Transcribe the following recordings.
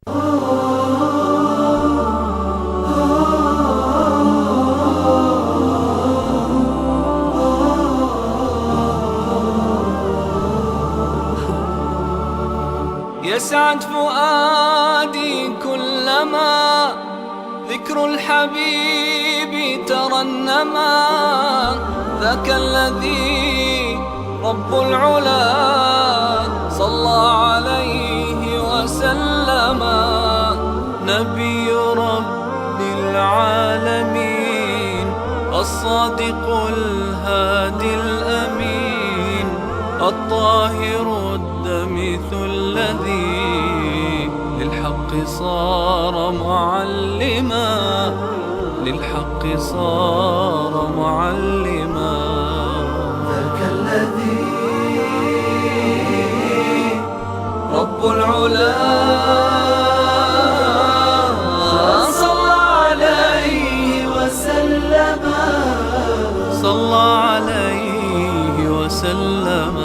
يسعد فؤادي كلما ذكر الحبيب ترنما، ذاك الذي رب العلا صلى عليه وسلم، نبي رب العالمين الصادق الهادي الأمين، الطاهر الدمث الذي للحق صار معلما، للحق صار معلما. ذاك الذي رب العلا صلى عليه وسلم، صلى عليه وسلم.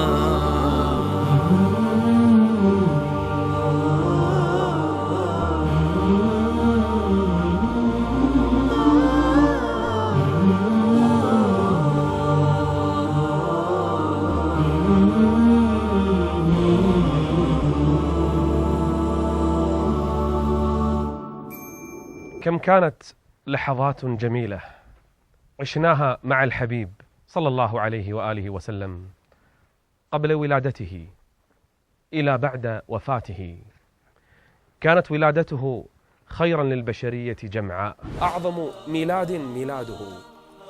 كم كانت لحظات جميلة عشناها مع الحبيب صلى الله عليه وآله وسلم، قبل ولادته إلى بعد وفاته. كانت ولادته خيرا للبشرية جمعاء، أعظم ميلاد ميلاده،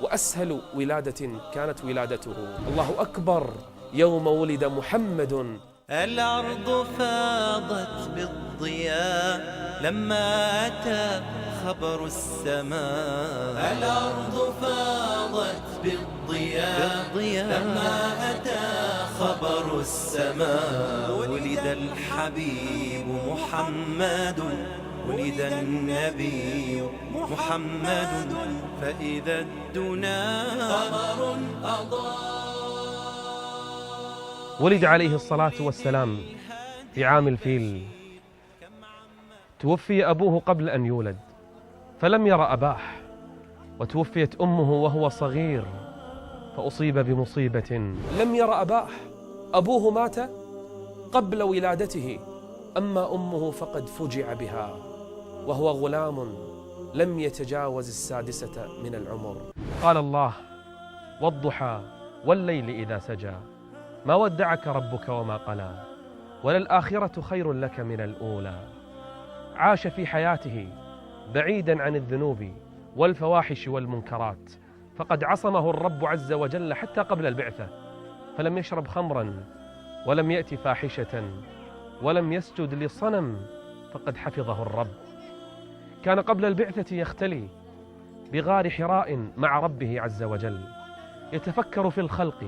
وأسهل ولادة كانت ولادته. الله أكبر يوم ولد محمد. الأرض فاضت بالضياء لما أتى خبر السماء، الأرض فاضت بالضياء لما أتى خبر السماء. ولد الحبيب محمد، ولد النبي محمد، فإذا الدنا قمر أضاء. ولد عليه الصلاة والسلام في عام الفيل، توفي أبوه قبل أن يولد فلم ير أباه، وتوفيت أمه وهو صغير فأصيب بمصيبة لم ير أباه. أبوه مات قبل ولادته، أما أمه فقد فجع بها وهو غلام لم يتجاوز السادسة من العمر. قال الله: والضحى والليل إذا سجى، ما ودعك ربك وما قلى، وللآخرة خير لك من الأولى. عاش في حياته بعيدا عن الذنوب والفواحش والمنكرات، فقد عصمه الرب عز وجل حتى قبل البعثة، فلم يشرب خمرا ولم يأتي فاحشة ولم يسجد لصنم، فقد حفظه الرب. كان قبل البعثة يختلي بغار حراء مع ربه عز وجل، يتفكر في الخلق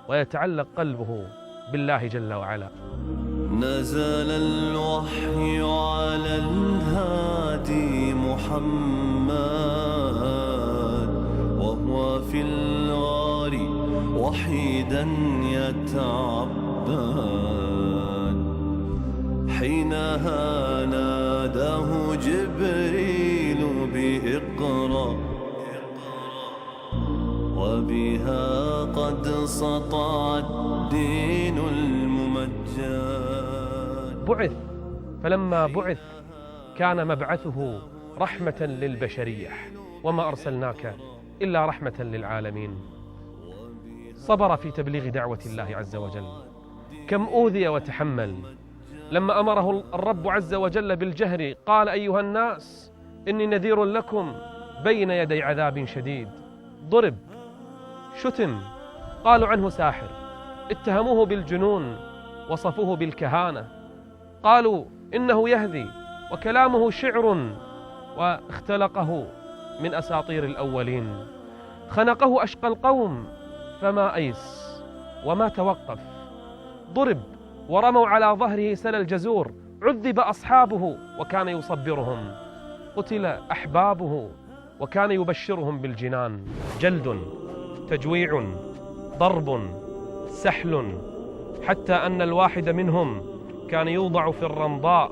ويتعلق قلبه بالله جل وعلا. نزل الوحي على الهادي محمد، وهو في الغار وحيدا يتعبد، حينها ناداه جبريل بإقرأ، وبها قد سطع الدين الممجد. بعث، فلما بعث كان مبعثه رحمة للبشرية، وما أرسلناك إلا رحمة للعالمين. صبر في تبليغ دعوة الله عز وجل، كم أوذي وتحمل. لما أمره الرب عز وجل بالجهر قال: أيها الناس إني نذير لكم بين يدي عذاب شديد. ضرب، شتم، قالوا عنه ساحر، اتهموه بالجنون، وصفوه بالكهانة، قالوا إنه يهذي وكلامه شعر، واختلقه من أساطير الأولين. خنقه أشقى القوم فما أيس وما توقف. ضرب ورموا على ظهره سل الجزور، عذب أصحابه وكان يصبرهم، قتل أحبابه وكان يبشرهم بالجنان. جلد، تجويع، ضرب، سحل، حتى أن الواحد منهم كان يوضع في الرمضاء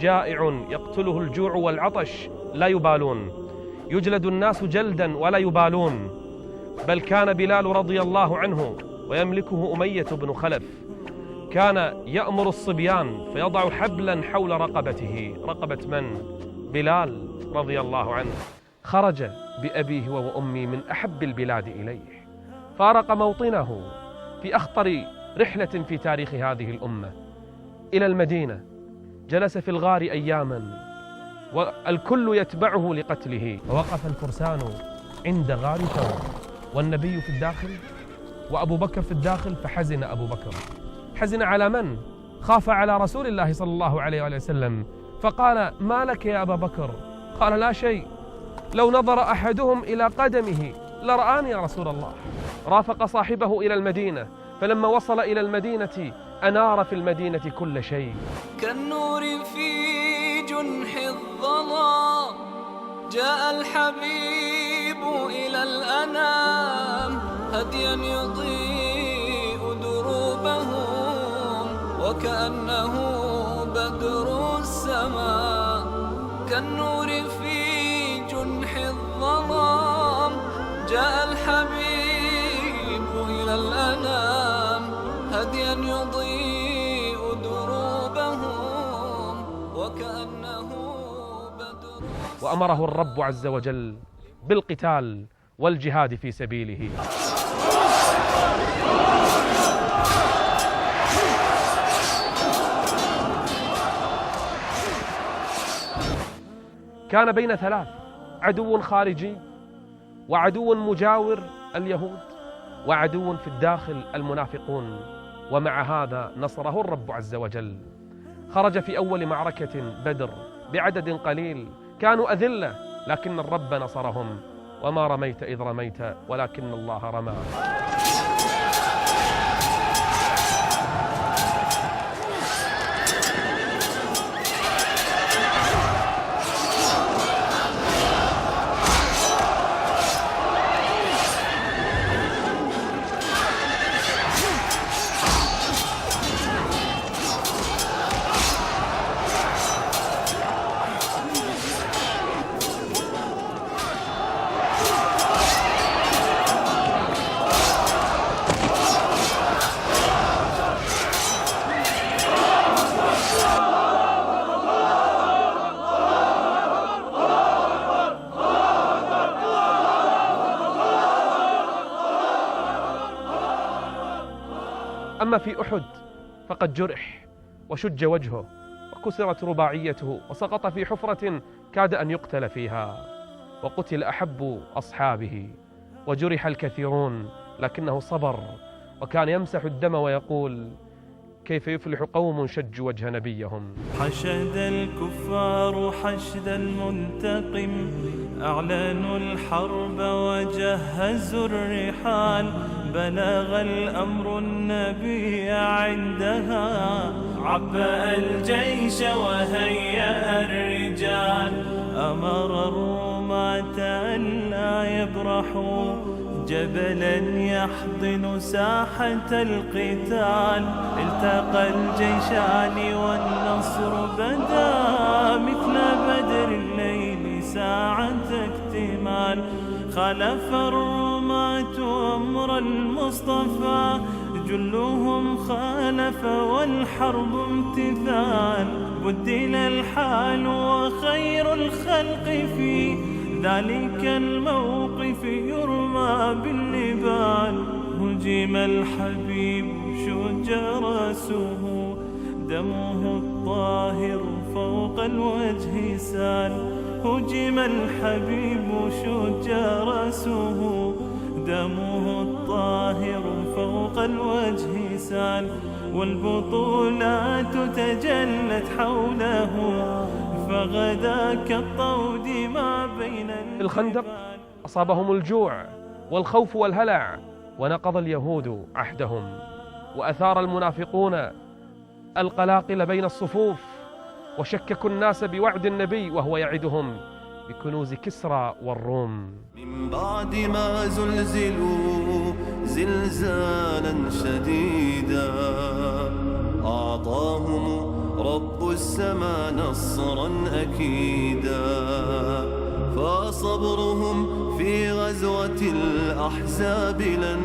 جائع يقتله الجوع والعطش لا يبالون، يجلد الناس جلدا ولا يبالون. بل كان بلال رضي الله عنه ويملكه أمية بن خلف كان يأمر الصبيان فيضع حبلا حول رقبته. رقبة من؟ بلال رضي الله عنه. خرج بأبيه وأمي من أحب البلاد إليه، فارق موطنه في أخطر رحلة في تاريخ هذه الأمة إلى المدينة، جلس في الغار أياما والكل يتبعه لقتله. ووقف الفرسان عند غار ثور والنبي في الداخل وأبو بكر في الداخل، فحزن أبو بكر. حزن على من؟ خاف على رسول الله صلى الله عليه وآله وسلم، فقال: ما لك يا أبا بكر؟ قال: لا شيء، لو نظر أحدهم إلى قدمه لرآني يا رسول الله. رافق صاحبه إلى المدينة، فلما وصل إلى المدينة أنار في المدينة كل شيء. كالنور في جنح الظلام جاء الحبيب إلى الأنام، هديا يضيء دروبهم وكأنه بدر السماء. كالنور في جنح الظلام جاء الحبيب إلى الأنام، هديا يضيء دروبهم وكأنه بدر. وأمره الرب عز وجل بالقتال والجهاد في سبيله. كان بين ثلاث: عدو خارجي، وعدو مجاور اليهود، وعدو في الداخل المنافقون. ومع هذا نصره الرب عز وجل. خرج في أول معركة بدر بعدد قليل، كانوا أذلة، لكن الرب نصرهم. وما رميت إذ رميت ولكن الله رمى. أما في أحد فقد جرح وشج وجهه وكسرت رباعيته وسقط في حفرة كاد أن يقتل فيها، وقتل أحب أصحابه وجرح الكثيرون، لكنه صبر وكان يمسح الدم ويقول: كيف يفلح قوم شجوا وجه نبيهم. حشد الكفار حشد المنتقم، أعلنوا الحرب وجهزوا الرحال، بلغ الأمر النبي عندها، عبأ الجيش وهيأ الرجال، أمر الرماة ألا يبرحوا، جبلا يحضن ساحة القتال، التقى الجيشان والنصر بدا، مثل بدر الليل ساعة اكتمال، خلف الرماة أمر المصطفى، جلهم خالف والحرب امتثال، بدل الحال وخير الخلق في ذلك الموقف يرمى بالنبال، هجم الحبيب شج رأسه، دمه الطاهر فوق الوجه سال، هجم الحبيب شج رأسه، دمه الطاهر فوق الوجه سال، والبطولات تجلت حوله، فغدا كالطود ما بين الخندق أصابهم الجوع والخوف والهلع، ونقض اليهود عهدهم، وأثار المنافقون القلاقل بين الصفوف، وشككوا الناس بوعد النبي وهو يعدهم بكنوز كسرى والروم. من بعد ما زلزلوا زلزالا شديدا، أعطاهم رب السما نصرا أكيدا. فصبرهم في غزوة الأحزاب لن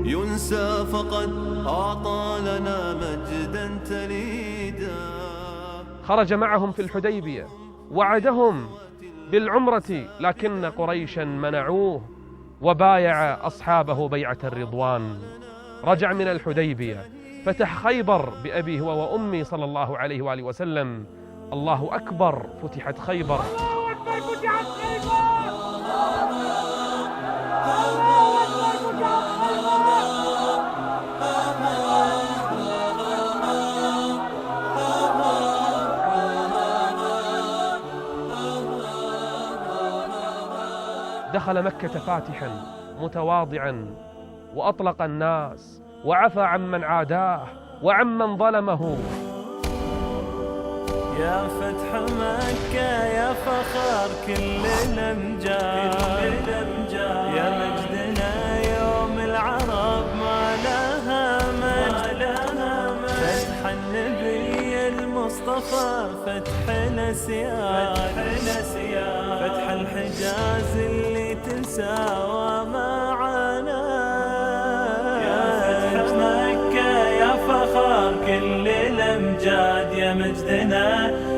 ينسى، فقد أعطى لنا مجدا تليدا. خرج معهم في الحديبية، وعدهم بالعمرة، لكن قريشا منعوه، وبايع أصحابه بيعة الرضوان. رجع من الحديبية، فتح خيبر بأبيه وأمي صلى الله عليه وآله وسلم. الله أكبر، فتحت خيبر. دخل مكة فاتحا متواضعا، وأطلق الناس، وعفى عمن عاداه وعمن ظلمه. يا فتح مكة يا فخر كل الأمجاد، يا مجدنا يوم العرب ما لها مجد. فتح النبي المصطفى، فتح الأسياد، فتح الحجاز اللي تنسى معنا. يا فتح مكة يا فخر كل الأمجاد، يا مجدنا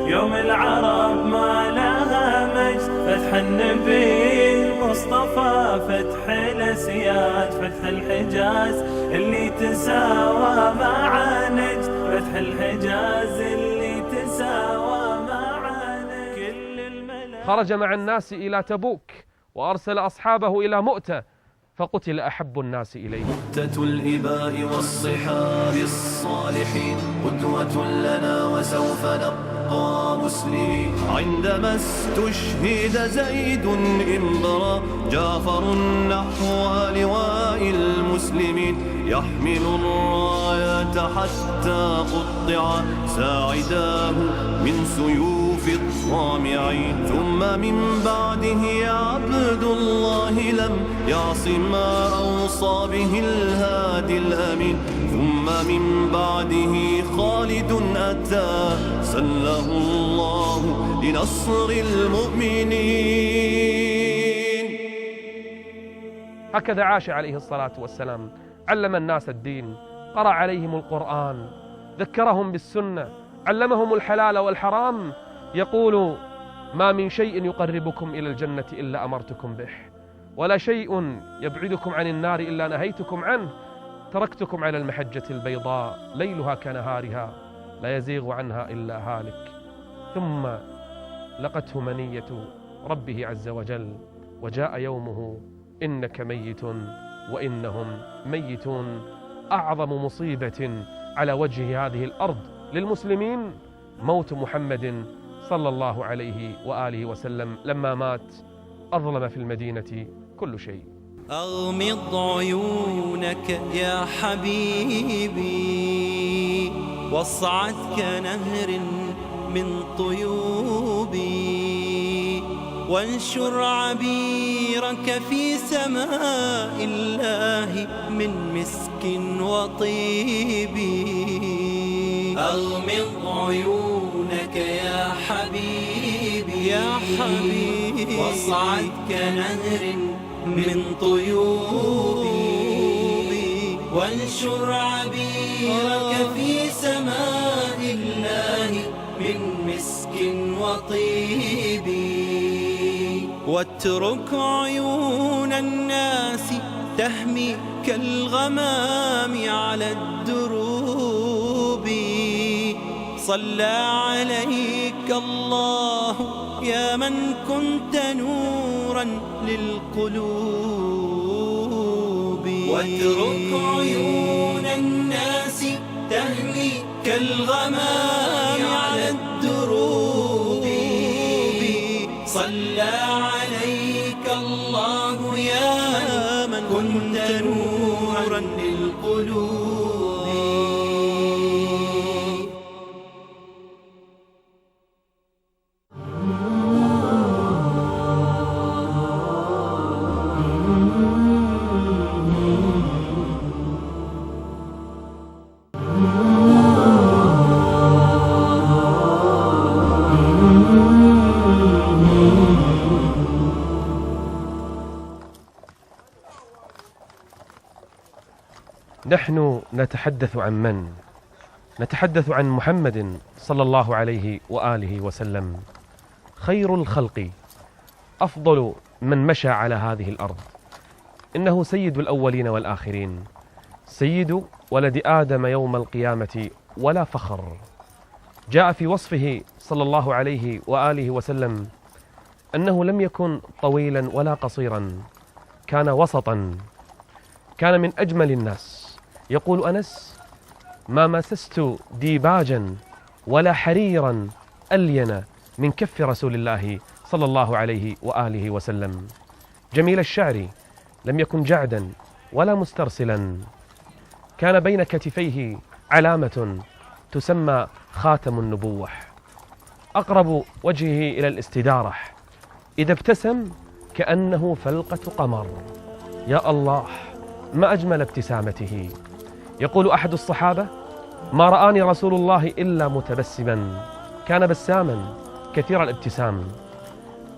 يوم العرب ما لها مجد. فتح النبي المصطفى، فتح الأسياد، فتح الحجاز اللي تساوى مع نجد. فتح الحجاز اللي تساوى مع نجد. كل الملائكة. خرج مع الناس إلى تبوك، وأرسل أصحابه إلى مؤتة، فقتل أحب الناس إليه. مؤتة الإباء والصحاب الصالحين قدوة لنا وسوف نبقى مسلمين. عندما استشهد زيد انبرى جعفر نحو لواء المسلمين، يحمل الرايات حتى قطع ساعداه من سيوف الطامعين. ثم من بعده عبد الله لم يعص ما أوصى به الهادي الأمين. ثم من بعده خالد أتى سله الله لنصر المؤمنين. هكذا عاش عليه الصلاة والسلام، علم الناس الدين، قرأ عليهم القرآن، ذكرهم بالسنة، علمهم الحلال والحرام. يقول: ما من شيء يقربكم إلى الجنة إلا أمرتكم به، ولا شيء يبعدكم عن النار إلا نهيتكم عنه. تركتكم على المحجة البيضاء ليلها كنهارها، لا يزيغ عنها إلا هالك. ثم لقته منية ربه عز وجل، وجاء يومه إنك ميت وإنهم ميتون. أعظم مصيبة على وجه هذه الأرض للمسلمين موت محمد صلى الله عليه وآله وسلم. لما مات أظلم في المدينة كل شيء. أغمض عيونك يا حبيبي، واصعد كنهر من طيوبي، وانشر عبيرك في سماء الله من مسك وطيب. أغمض عيونك يا حبيبي، يا حبيبي، واصعد كنهر من طيوبي، وانشر عبيرك في سماء الله من مسك وطيب. واترك عيون الناس تهمي كالغمام على الدروب. صلى عليك الله يا من كنت نورا للقلوب. واترك عيون الناس تهمي كالغمام على الدروب. صلى عليك الله يا من كنت نورا للقلوب. نحن نتحدث عن من؟ نتحدث عن محمد صلى الله عليه وآله وسلم، خير الخلق، أفضل من مشى على هذه الأرض. إنه سيد الأولين والآخرين، سيد ولد آدم يوم القيامة ولا فخر. جاء في وصفه صلى الله عليه وآله وسلم أنه لم يكن طويلا ولا قصيرا، كان وسطا، كان من أجمل الناس. يقول أنس: ما مسست ديباجا ولا حريرا ألين من كف رسول الله صلى الله عليه وآله وسلم. جميل الشعر، لم يكن جعدا ولا مسترسلا، كان بين كتفيه علامة تسمى خاتم النبوة، أقرب وجهه إلى الاستدارة، إذا ابتسم كأنه فلقة قمر. يا الله، ما أجمل ابتسامته. يقول أحد الصحابة: ما رآني رسول الله إلا متبسما، كان بساما كثير الابتسام،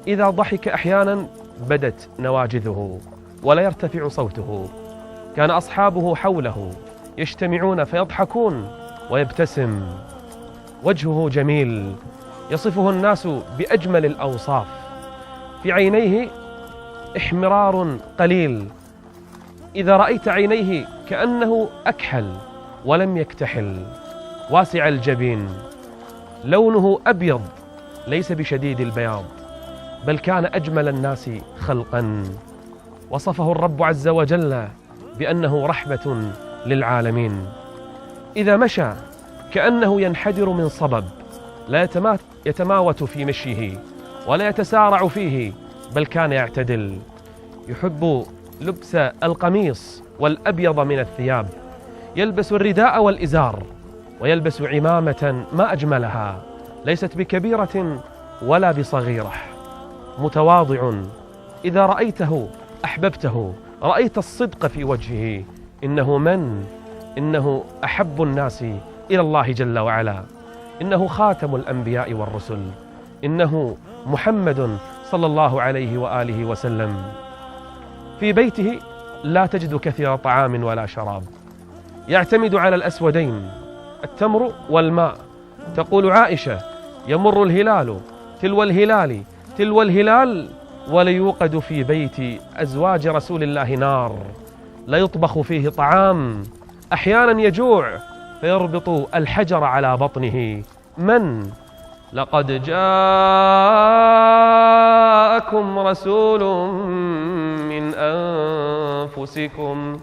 إذا ضحك أحيانا بدت نواجذه ولا يرتفع صوته، كان أصحابه حوله يجتمعون فيضحكون ويبتسم، وجهه جميل يصفه الناس بأجمل الأوصاف، في عينيه احمرار قليل، إذا رأيت عينيه كأنه أكحل ولم يكتحل، واسع الجبين، لونه أبيض ليس بشديد البياض، بل كان أجمل الناس خلقا. وصفه الرب عز وجل بأنه رحمة للعالمين. إذا مشى كأنه ينحدر من صبب، لا يتماوت في مشيه ولا يتسارع فيه، بل كان يعتدل. يحب لبس القميص والأبيض من الثياب، يلبس الرداء والإزار، ويلبس عمامة ما أجملها، ليست بكبيرة ولا بصغيرة، متواضع، إذا رأيته أحببته، رأيت الصدق في وجهه. إنه أحب الناس إلى الله جل وعلا، إنه خاتم الأنبياء والرسل، إنه محمد صلى الله عليه وآله وسلم. في بيته لا تجد كثير طعام ولا شراب، يعتمد على الأسودين، التمر والماء. تقول عائشة: يمر الهلال تلو الهلال وليوقد في بيت أزواج رسول الله نار، ليطبخ فيه طعام، أحيانا يجوع فيربط الحجر على بطنه. لقد جاءكم رسول من أنفسكم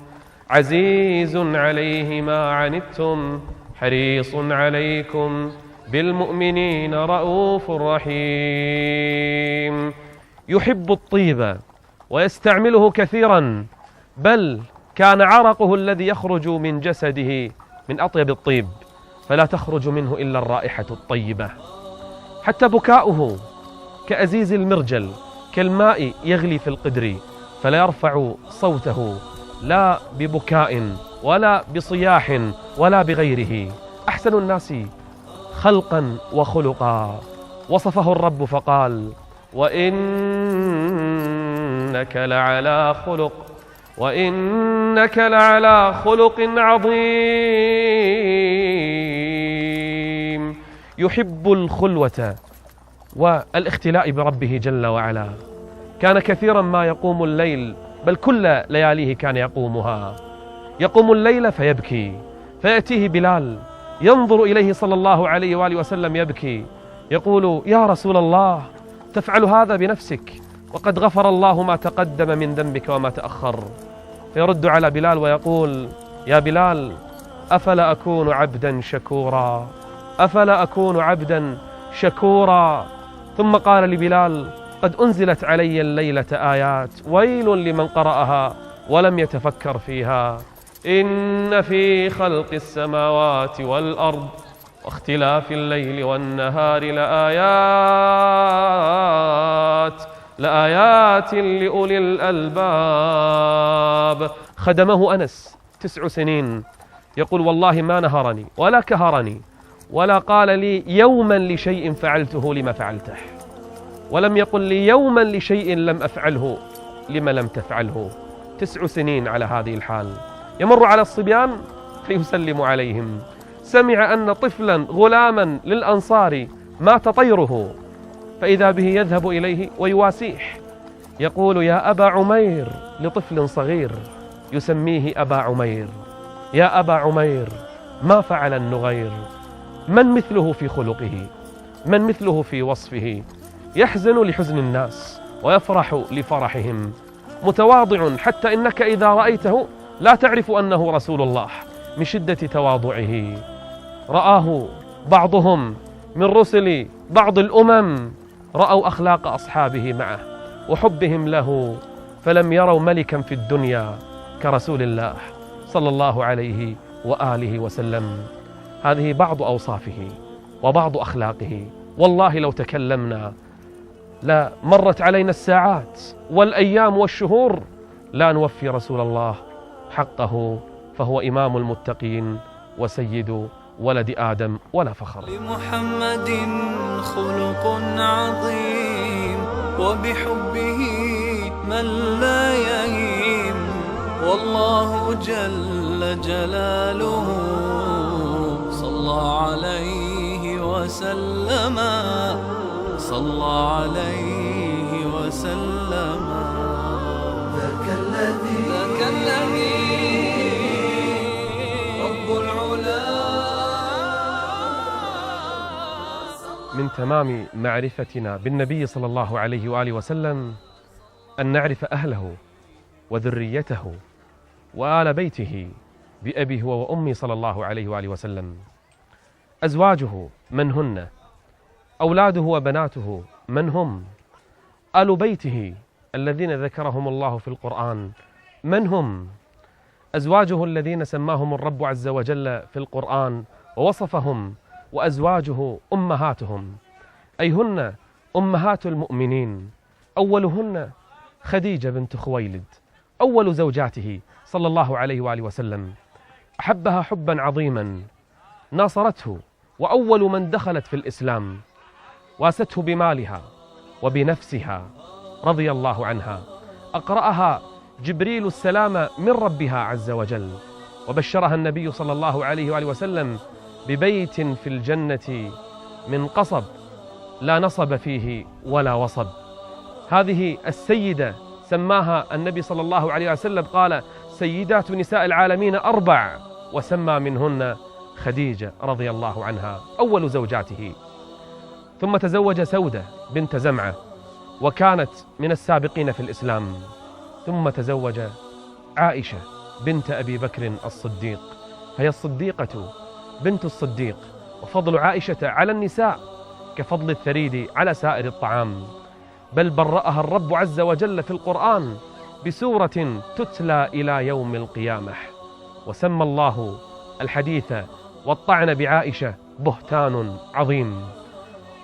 عزيز عليه ما عنتم حريص عليكم بالمؤمنين رؤوف رحيم. يحب الطيب ويستعمله كثيرا، بل كان عرقه الذي يخرج من جسده من أطيب الطيب، فلا تخرج منه إلا الرائحة الطيبة. حتى بكاؤه كأزيز المرجل، كالماء يغلي في القدر، فلا يرفع صوته لا ببكاء ولا بصياح ولا بغيره. أحسن الناس خلقا وخلقا. وصفه الرب فقال: وإنك لعلى خلق عظيم. يحب الخلوة والاختلاء بربه جل وعلا، كان كثيرا ما يقوم الليل، بل كل لياليه كان يقومها، يقوم الليل فيبكي، فيأتيه بلال ينظر إليه صلى الله عليه وآله وسلم يبكي، يقول: يا رسول الله، تفعل هذا بنفسك وقد غفر الله ما تقدم من ذنبك وما تأخر. فيرد على بلال ويقول: يا بلال، أفلا أكون عبدا شكورا. ثم قال لبلال: قد أنزلت علي الليلة آيات ويل لمن قرأها ولم يتفكر فيها، إن في خلق السماوات والأرض واختلاف الليل والنهار لآيات لأولي الألباب. خدمه أنس 9 سنين، يقول: والله ما نهرني ولا كهرني ولا قال لي يوما لشيء فعلته لما فعلته، ولم يقل لي يوما لشيء لم أفعله لما لم تفعله. 9 سنين على هذه الحال. يمر على الصبيان فيسلم عليهم. سمع أن طفلا غلاما للأنصار مات طيره، فإذا به يذهب إليه ويواسيه، يقول: يا أبا عمير، لطفل صغير يسميه أبا عمير: يا أبا عمير، ما فعل النغير؟ من مثله في خلقه؟ من مثله في وصفه؟ يحزن لحزن الناس ويفرح لفرحهم، متواضع حتى إنك إذا رأيته لا تعرف أنه رسول الله من شدة تواضعه. رآه بعضهم من رسل بعض الأمم، رأوا أخلاق أصحابه معه وحبهم له، فلم يروا ملكا في الدنيا كرسول الله صلى الله عليه وآله وسلم. هذه بعض أوصافه وبعض أخلاقه. والله لو تكلمنا لا مرت علينا الساعات والأيام والشهور لا نوفي رسول الله حقه، فهو إمام المتقين وسيد ولد آدم ولا فخر. لمحمد خلق عظيم، وبحبه من لا يهيم، والله جل جلاله صلى عليه وسلم، صلى عليه وسلم. ذاك الذي رب العلا. من تمام معرفتنا بالنبي صلى الله عليه وآله وسلم أن نعرف أهله وذريته وآل بيته بأبي هو وأمي صلى الله عليه وآله وسلم. أزواجه من هن؟ أولاده وبناته من هم؟ آل بيته الذين ذكرهم الله في القرآن من هم؟ أزواجه الذين سماهم الرب عز وجل في القرآن ووصفهم، وأزواجه أمهاتهم، أي هن أمهات المؤمنين. أولهن خديجة بنت خويلد، أول زوجاته صلى الله عليه وآله وسلم، أحبها حبا عظيما، ناصرته، وأول من دخلت في الإسلام، واسته بمالها وبنفسها رضي الله عنها. أقرأها جبريل السلام من ربها عز وجل، وبشرها النبي صلى الله عليه وآله وسلم ببيت في الجنة من قصب لا نصب فيه ولا وصب. هذه السيدة سماها النبي صلى الله عليه وسلم، قال: سيدات نساء العالمين 4، وسمى منهن خديجة رضي الله عنها أول زوجاته. ثم تزوج سودة بنت زمعة، وكانت من السابقين في الإسلام. ثم تزوج عائشة بنت أبي بكر الصديق، هي الصديقة بنت الصديق، وفضل عائشة على النساء كفضل الثريد على سائر الطعام، بل برأها الرب عز وجل في القرآن بسورة تتلى إلى يوم القيامة. وسمى الله الحديث والطعن بعائشة بهتان عظيم.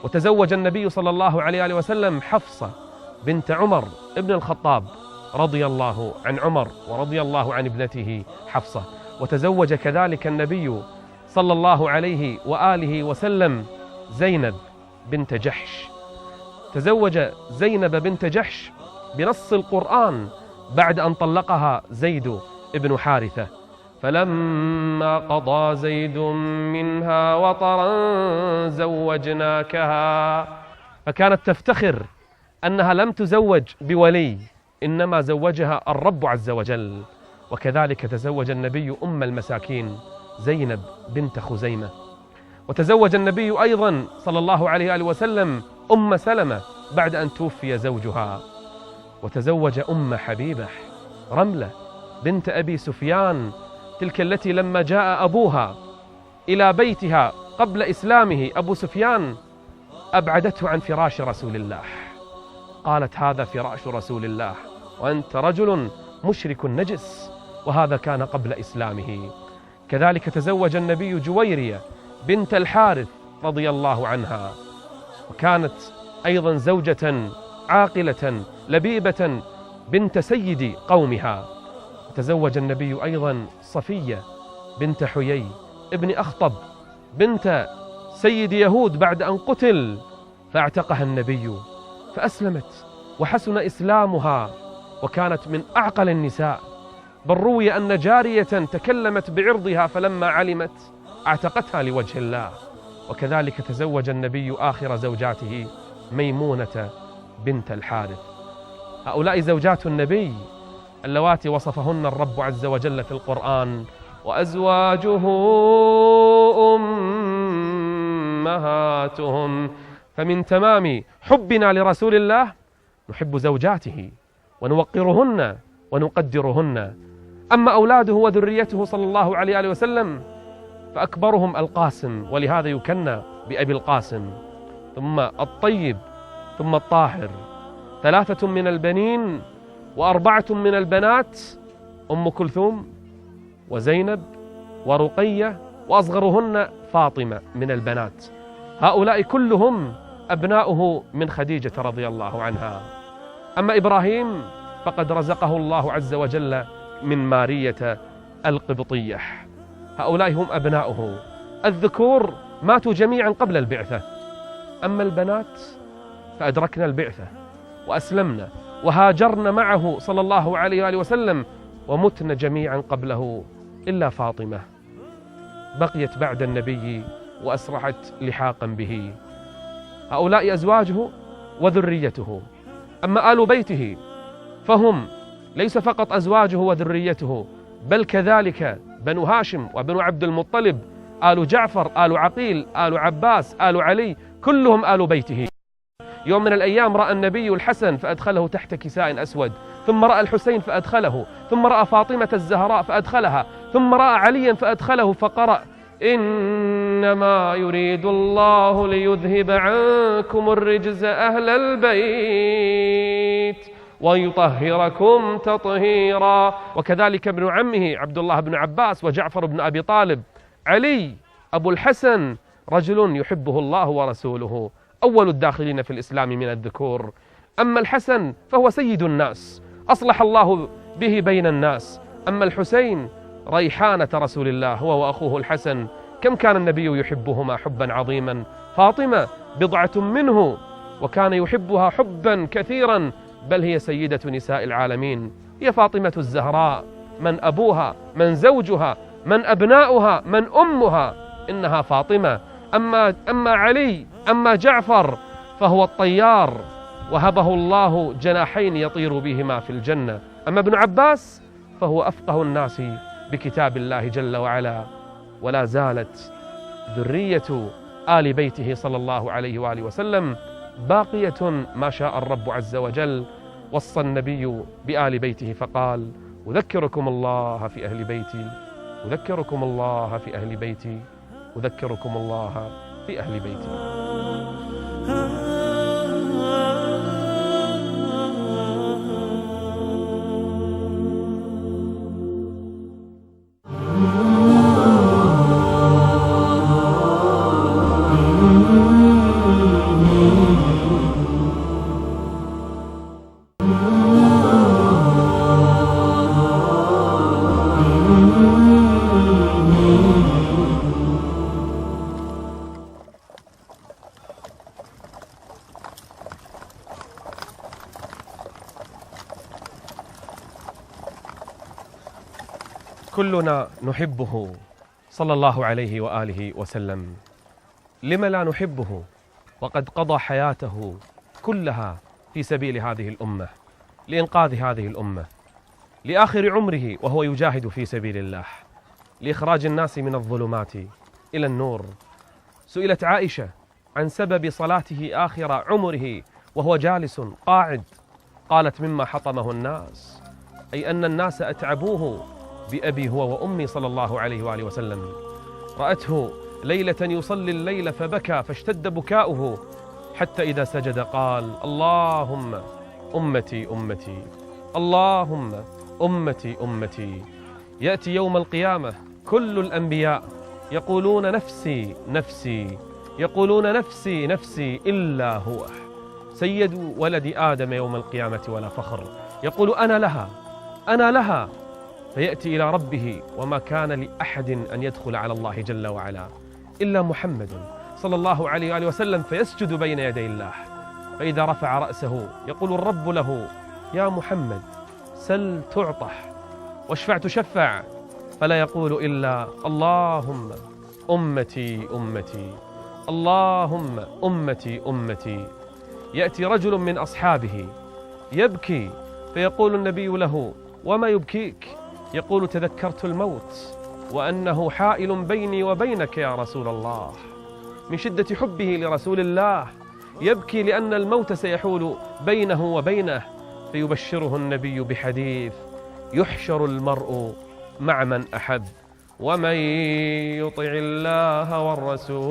وتزوج النبي صلى الله عليه وسلم حفصة بنت عمر ابن الخطاب رضي الله عن عمر ورضي الله عن ابنته حفصة. وتزوج كذلك النبي صلى الله عليه وآله وسلم زينب بنت جحش. تزوج زينب بنت جحش بنص القرآن بعد أن طلقها زيد بن حارثة: فلما قضى زيد منها وطرا زوجناكها. فكانت تفتخر أنها لم تزوج بولي، إنما زوجها الرب عز وجل. وكذلك تزوج النبي أم المساكين زينب بنت خزيمة. وتزوج النبي أيضا صلى الله عليه وآله وسلم أم سلمة بعد أن توفي زوجها. وتزوج أم حبيبة رملة بنت أبي سفيان، تلك التي لما جاء أبوها إلى بيتها قبل إسلامه أبو سفيان أبعدته عن فراش رسول الله، قالت: هذا فراش رسول الله وأنت رجل مشرك نجس، وهذا كان قبل إسلامه. كذلك تزوج النبي جويرية بنت الحارث رضي الله عنها، وكانت أيضا زوجة عاقلة لبيبة بنت سيد قومها. تزوج النبي أيضا صفية بنت حيي ابن أخطب بنت سيد يهود بعد أن قتل، فاعتقها النبي فأسلمت وحسن إسلامها، وكانت من أعقل النساء بل روي أن جارية تكلمت بعرضها فلما علمت اعتقتها لوجه الله. وكذلك تزوج النبي آخر زوجاته ميمونة بنت الحارث. هؤلاء زوجات النبي اللواتي وصفهن الرب عز وجل في القرآن: وأزواجه أمهاتهم. فمن تمام حبنا لرسول الله نحب زوجاته ونوقرهن ونقدرهن. أما أولاده وذريته صلى الله عليه وسلم فأكبرهم القاسم، ولهذا يكنى بأبي القاسم، ثم الطيب، ثم الطاهر. 3 من البنين و4 من البنات: أم كلثوم وزينب ورقية، وأصغرهن فاطمة من البنات. هؤلاء كلهم أبناؤه من خديجة رضي الله عنها. أما إبراهيم فقد رزقه الله عز وجل من مارية القبطية. هؤلاء هم أبناؤه. الذكور ماتوا جميعا قبل البعثة، أما البنات فأدركنا البعثة وأسلمنا وهاجرن معه صلى الله عليه وآله وسلم، ومتن جميعا قبله إلا فاطمة بقيت بعد النبي وأسرعت لحاقا به. هؤلاء أزواجه وذريته. أما آل بيته فهم ليس فقط أزواجه وذريته، بل كذلك بنو هاشم وبنو عبد المطلب، آل جعفر، آل عقيل، آل عباس، آل علي، كلهم آل بيته. يوم من الأيام رأى النبي الحسن فأدخله تحت كساء أسود، ثم رأى الحسين فأدخله، ثم رأى فاطمة الزهراء فأدخلها، ثم رأى عليا فأدخله، فقرأ: إنما يريد الله ليذهب عنكم الرجز أهل البيت ويطهركم تطهيرا. وكذلك ابن عمه عبد الله بن عباس وجعفر بن أبي طالب. علي أبو الحسن رجل يحبه الله ورسوله، أول الداخلين في الإسلام من الذكور. أما الحسن فهو سيد الناس، أصلح الله به بين الناس. أما الحسين ريحانة رسول الله، هو وأخوه الحسن، كم كان النبي يحبهما حبا عظيما. فاطمة بضعة منه وكان يحبها حبا كثيرا، بل هي سيدة نساء العالمين. هي فاطمة الزهراء، من أبوها، من زوجها، من أبناؤها، من أمها، إنها فاطمة. أما علي، أما جعفر فهو الطيار، وهبه الله جناحين يطير بهما في الجنة. أما ابن عباس فهو أفقه الناس بكتاب الله جل وعلا. ولا زالت ذرية آل بيته صلى الله عليه وآله وسلم باقية ما شاء الرب عز وجل. وصى النبي بآل بيته فقال: أذكركم الله في أهل بيتي، أذكركم الله في أهل بيتي، أذكركم الله في أهل بيتي. كلنا نحبه صلى الله عليه وآله وسلم. لم لا نحبه وقد قضى حياته كلها في سبيل هذه الأمة، لإنقاذ هذه الأمة، لآخر عمره وهو يجاهد في سبيل الله، لإخراج الناس من الظلمات إلى النور. سئلت عائشة عن سبب صلاته آخر عمره وهو جالس قاعد، قالت: مما حطمه الناس، أي أن الناس أتعبوه بأبي هو وأمي صلى الله عليه وآله وسلم. رأته ليلة يصلي الليل فبكى فاشتد بكاؤه، حتى إذا سجد قال: اللهم أمتي أمتي، اللهم أمتي أمتي. يأتي يوم القيامة كل الأنبياء يقولون نفسي نفسي، يقولون نفسي نفسي، إلا هو سيد ولد آدم يوم القيامة ولا فخر، يقول: أنا لها أنا لها. فيأتي إلى ربه وما كان لأحد أن يدخل على الله جل وعلا إلا محمد صلى الله عليه وآله وسلم، فيسجد بين يدي الله. فإذا رفع رأسه يقول الرب له: يا محمد سل تعطح، واشفع تشفع، فلا يقول إلا اللهم أمتي أمتي، اللهم أمتي أمتي. يأتي رجل من أصحابه يبكي، فيقول النبي له: وما يبكيك؟ يقول: تذكرت الموت وأنه حائل بيني وبينك يا رسول الله. من شدة حبه لرسول الله يبكي لأن الموت سيحول بينه وبينه، فيبشره النبي بحديث: يحشر المرء مع من أحب، ومن يطع الله والرسول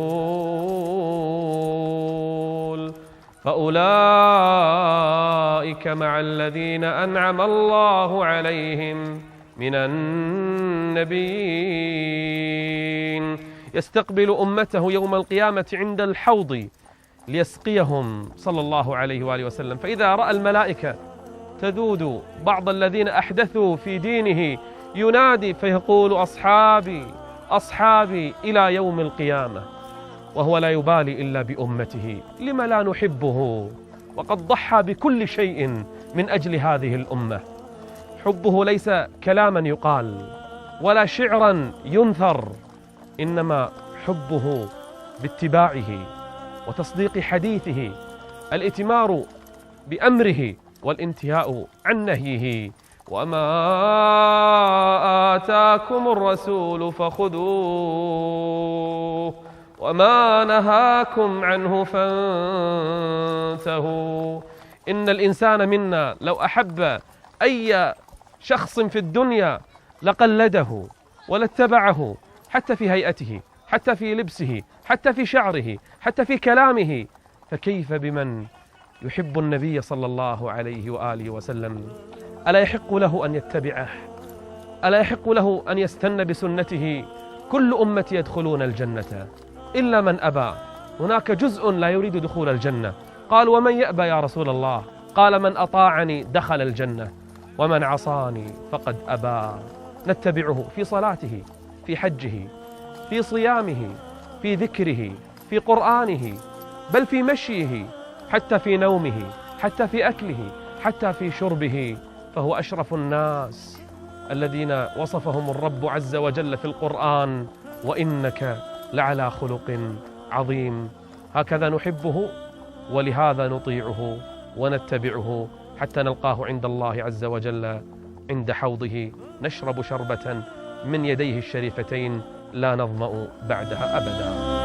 فأولئك مع الذين أنعم الله عليهم من النبيين. يستقبل أمته يوم القيامة عند الحوض ليسقيهم صلى الله عليه وآله وسلم، فإذا رأى الملائكة تذود بعض الذين أحدثوا في دينه ينادي فيقول: أصحابي أصحابي إلى يوم القيامة، وهو لا يبالي إلا بأمته. لم لا نحبه وقد ضحى بكل شيء من أجل هذه الأمة؟ حبه ليس كلاما يقال ولا شعرا ينثر، إنما حبه باتباعه وتصديق حديثه، الائتمار بأمره والانتهاء عن نهيه. وما آتاكم الرسول فخذوه وما نهاكم عنه فانتهوا. إن الإنسان منا لو أحب أي شخص في الدنيا لقلده ولاتبعه، حتى في هيئته، حتى في لبسه، حتى في شعره، حتى في كلامه، فكيف بمن يحب النبي صلى الله عليه وآله وسلم؟ ألا يحق له أن يتبعه؟ ألا يحق له أن يستنى بسنته؟ كل أمتي يدخلون الجنة إلا من أبى. هناك جزء لا يريد دخول الجنة. قال: ومن يأبى يا رسول الله؟ قال: من أطاعني دخل الجنة ومن عصاني فقد أبى. نتبعه في صلاته، في حجه، في صيامه، في ذكره، في قرآنه، بل في مشيه، حتى في نومه، حتى في أكله، حتى في شربه، فهو أشرف الناس الذين وصفهم الرب عز وجل في القرآن: وإنك لعلى خلق عظيم. هكذا نحبه، ولهذا نطيعه ونتبعه حتى نلقاه عند الله عز وجل عند حوضه نشرب شربة من يديه الشريفتين لا نظمأ بعدها أبدا.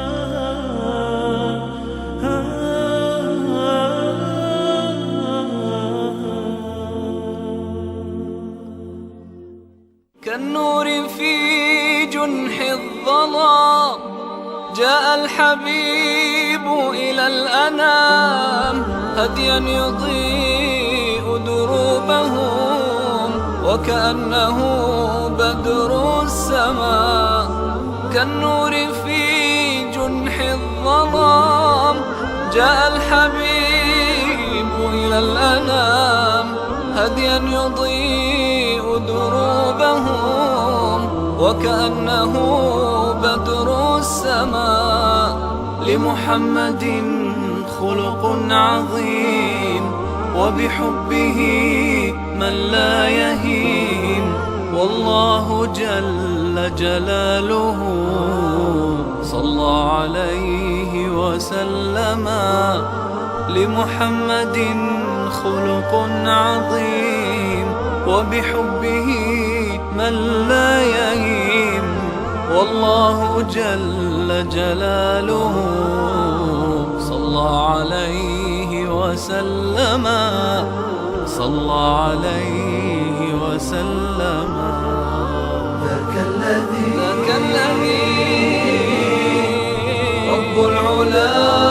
كالنور في جنح الظلام جاء الحبيب إلى الأنام، هديا يضيء دروبهم وكأنه بدر السماء. كالنور في جنح الظلام جاء الحبيب إلى الأنام، هديا يضيء دروبهم وكأنه بدر السماء. لمحمد خلق عظيم وبحبه من لا يهيم، والله جل جلاله صلى عليه وسلم. لمحمد خلق عظيم وبحبه من لا يهيم، والله جل جلاله صلى عليه وسلم، صلى عليه وسلم. ذاك الذي رب العلا